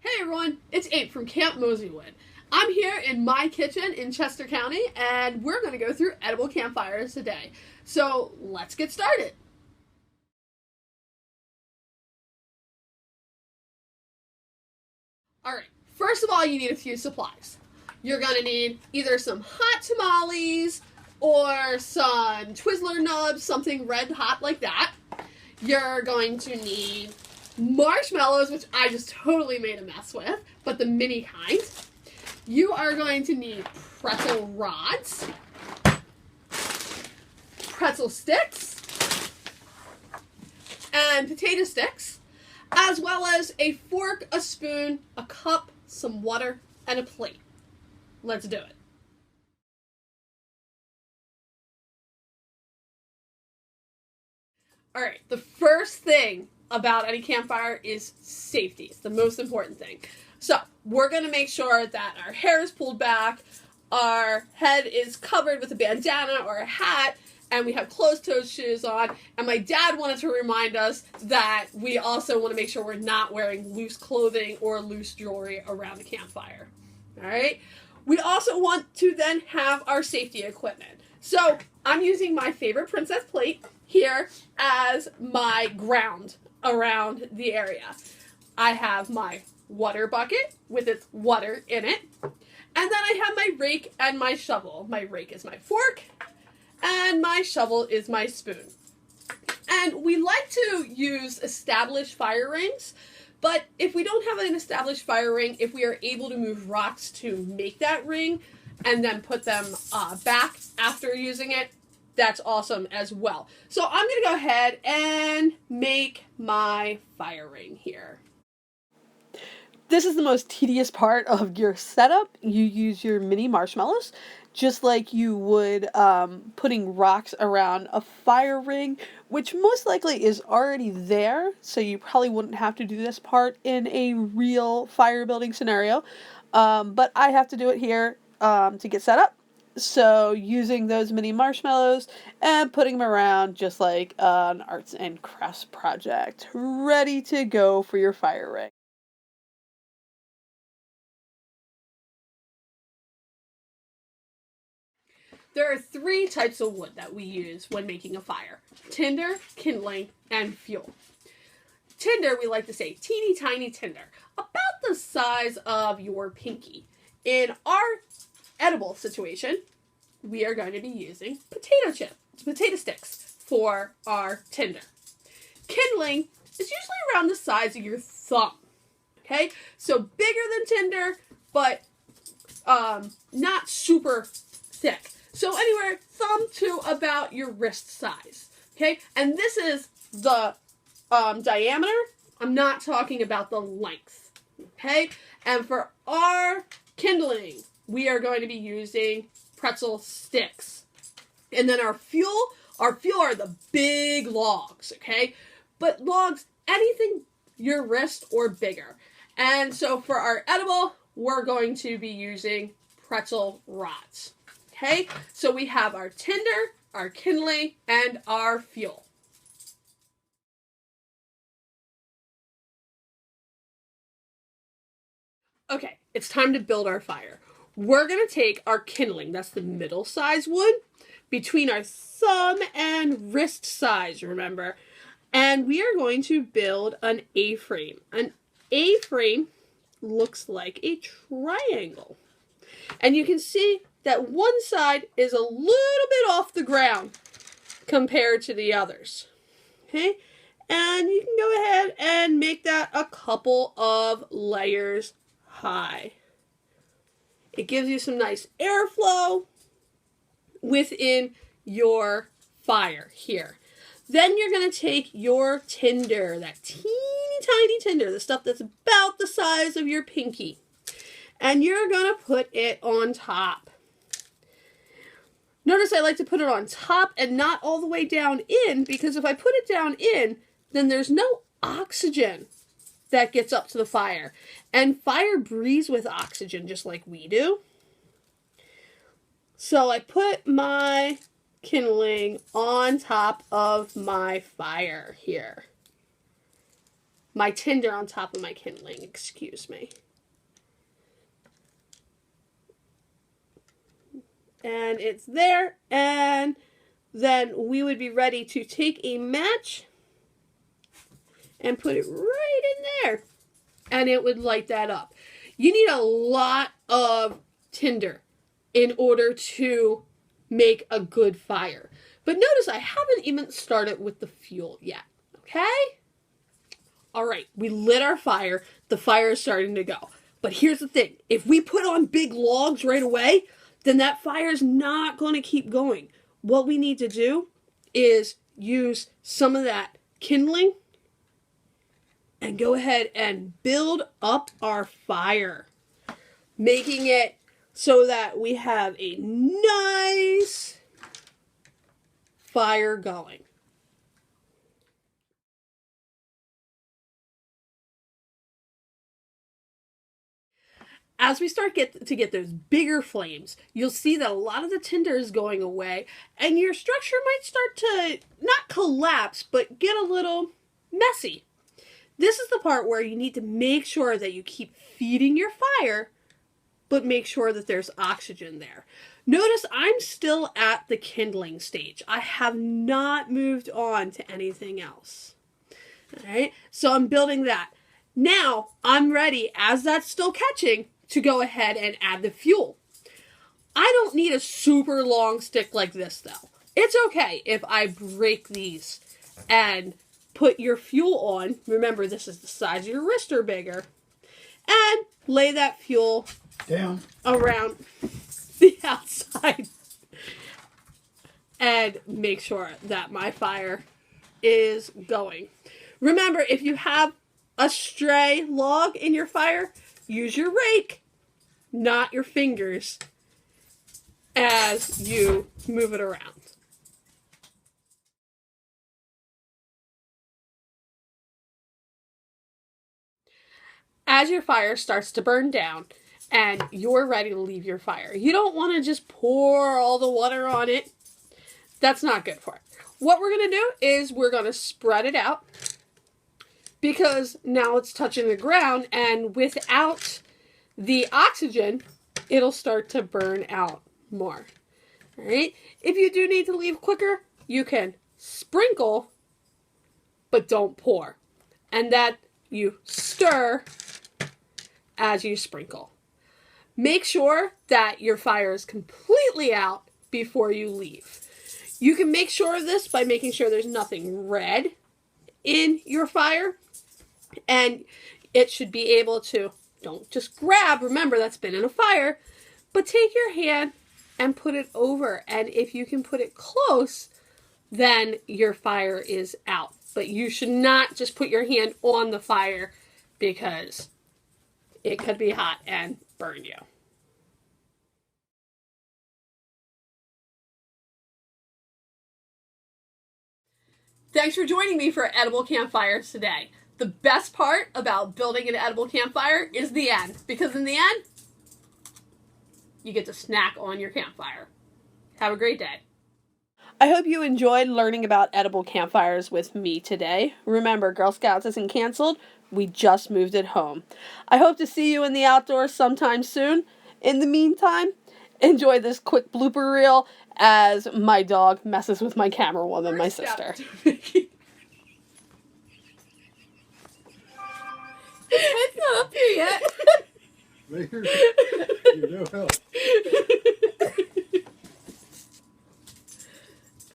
Hey everyone, it's Abe from Camp Moseywood. I'm here in my kitchen in Chester County, and we're going to go through edible campfires today. So let's get started. Alright, first of all, you need a few supplies. You're going to need either some hot tamales or some Twizzler nubs, something red hot like that. You're going to need marshmallows, which I just totally made a mess with, but the mini kind. You are going to need pretzel rods, pretzel sticks, and potato sticks, as well as a fork, a spoon, a cup, some water, and a plate. Let's do it. Alright, the first thing about any campfire is safety. It's the most important thing. So, we're going to make sure that our hair is pulled back, our head is covered with a bandana or a hat, and we have closed-toed shoes on. And my dad wanted to remind us that we also want to make sure we're not wearing loose clothing or loose jewelry around the campfire. Alright? We also want to then have our safety equipment. So, I'm using my favorite princess plate here as my ground around the area. I have my water bucket with its water in it. And then I have my rake and my shovel. My rake is my fork, and my shovel is my spoon. And we like to use established fire rings, but if we don't have an established fire ring, if we are able to move rocks to make that ring and then put them back after using it, that's awesome as well. So I'm going to go ahead and make my fire ring here. This is the most tedious part of your setup. You use your mini marshmallows, just like you would putting rocks around a fire ring, which most likely is already there, so you probably wouldn't have to do this part in a real fire building scenario. But I have to do it here to get set up. So using those mini marshmallows and putting them around just like an arts and crafts project, ready to go for your fire ring. There are 3 types of wood that we use when making a fire: tinder, kindling, and fuel. Tinder, we like to say teeny tiny tinder, about the size of your pinky. In our edible situation, we are going to be using potato sticks for our tinder. Kindling is usually around the size of your thumb. Okay, so bigger than tinder, but not super thick. So anywhere thumb to about your wrist size. Okay, and this is the diameter. I'm not talking about the length. Okay, and for our kindling, we are going to be using pretzel sticks. And then our fuel are the big logs, okay? But logs, anything your wrist or bigger. And so for our edible, we're going to be using pretzel rods. Okay? So we have our tinder, our kindling, and our fuel. Okay, it's time to build our fire. We're going to take our kindling, that's the middle size wood, between our thumb and wrist size, remember. And we are going to build an A-frame. An A-frame looks like a triangle. And you can see that one side is a little bit off the ground compared to the others. Okay? And you can go ahead and make that a couple of layers high. It gives you some nice airflow within your fire here. Then you're going to take your tinder, that teeny tiny tinder, the stuff that's about the size of your pinky, and you're going to put it on top. Notice I like to put it on top and not all the way down in, because if I put it down in, then there's no oxygen that gets up to the fire. And fire breathes with oxygen just like we do. So I put my kindling on top of my fire here. my tinder on top of my kindling, excuse me. And it's there, and then we would be ready to take a match and put it right in there, and it would light that up. You need a lot of tinder in order to make a good fire. But notice I haven't even started with the fuel yet, okay? All right, we lit our fire. The fire is starting to go. But here's the thing. If we put on big logs right away, then that fire is not going to keep going. What we need to do is use some of that kindling and go ahead and build up our fire, making it so that we have a nice fire going. As we start to get those bigger flames, you'll see that a lot of the tinder is going away, and your structure might start to not collapse, but get a little messy. This is the part where you need to make sure that you keep feeding your fire, but make sure that there's oxygen there. Notice I'm still at the kindling stage. I have not moved on to anything else. All right, so I'm building that. Now I'm ready, as that's still catching, to go ahead and add the fuel. I don't need a super long stick like this though. It's okay if I break these and put your fuel on. Remember, this is the size of your wrist or bigger. And lay that fuel down around the outside. And make sure that my fire is going. Remember, if you have a stray log in your fire, use your rake, not your fingers, as you move it around. As your fire starts to burn down and you're ready to leave your fire, you don't want to just pour all the water on it. That's not good for it. What we're going to do is we're going to spread it out, because now it's touching the ground, and without the oxygen, it'll start to burn out more. All right? If you do need to leave quicker, you can sprinkle, but don't pour. And that you stir as you sprinkle. Make sure that your fire is completely out before you leave. You can make sure of this by making sure there's nothing red in your fire. And it should be able to, don't just grab, remember that's been in a fire, but take your hand and put it over. And if you can put it close, then your fire is out. But you should not just put your hand on the fire, because it could be hot and burn you. Thanks for joining me for Edible Campfires today. The best part about building an edible campfire is the end, because in the end, you get to snack on your campfire. Have a great day. I hope you enjoyed learning about edible campfires with me today. Remember, Girl Scouts isn't canceled. We just moved it home. I hope to see you in the outdoors sometime soon. In the meantime, enjoy this quick blooper reel as my dog messes with my camera woman, my sister. It's not up here yet. You're no help.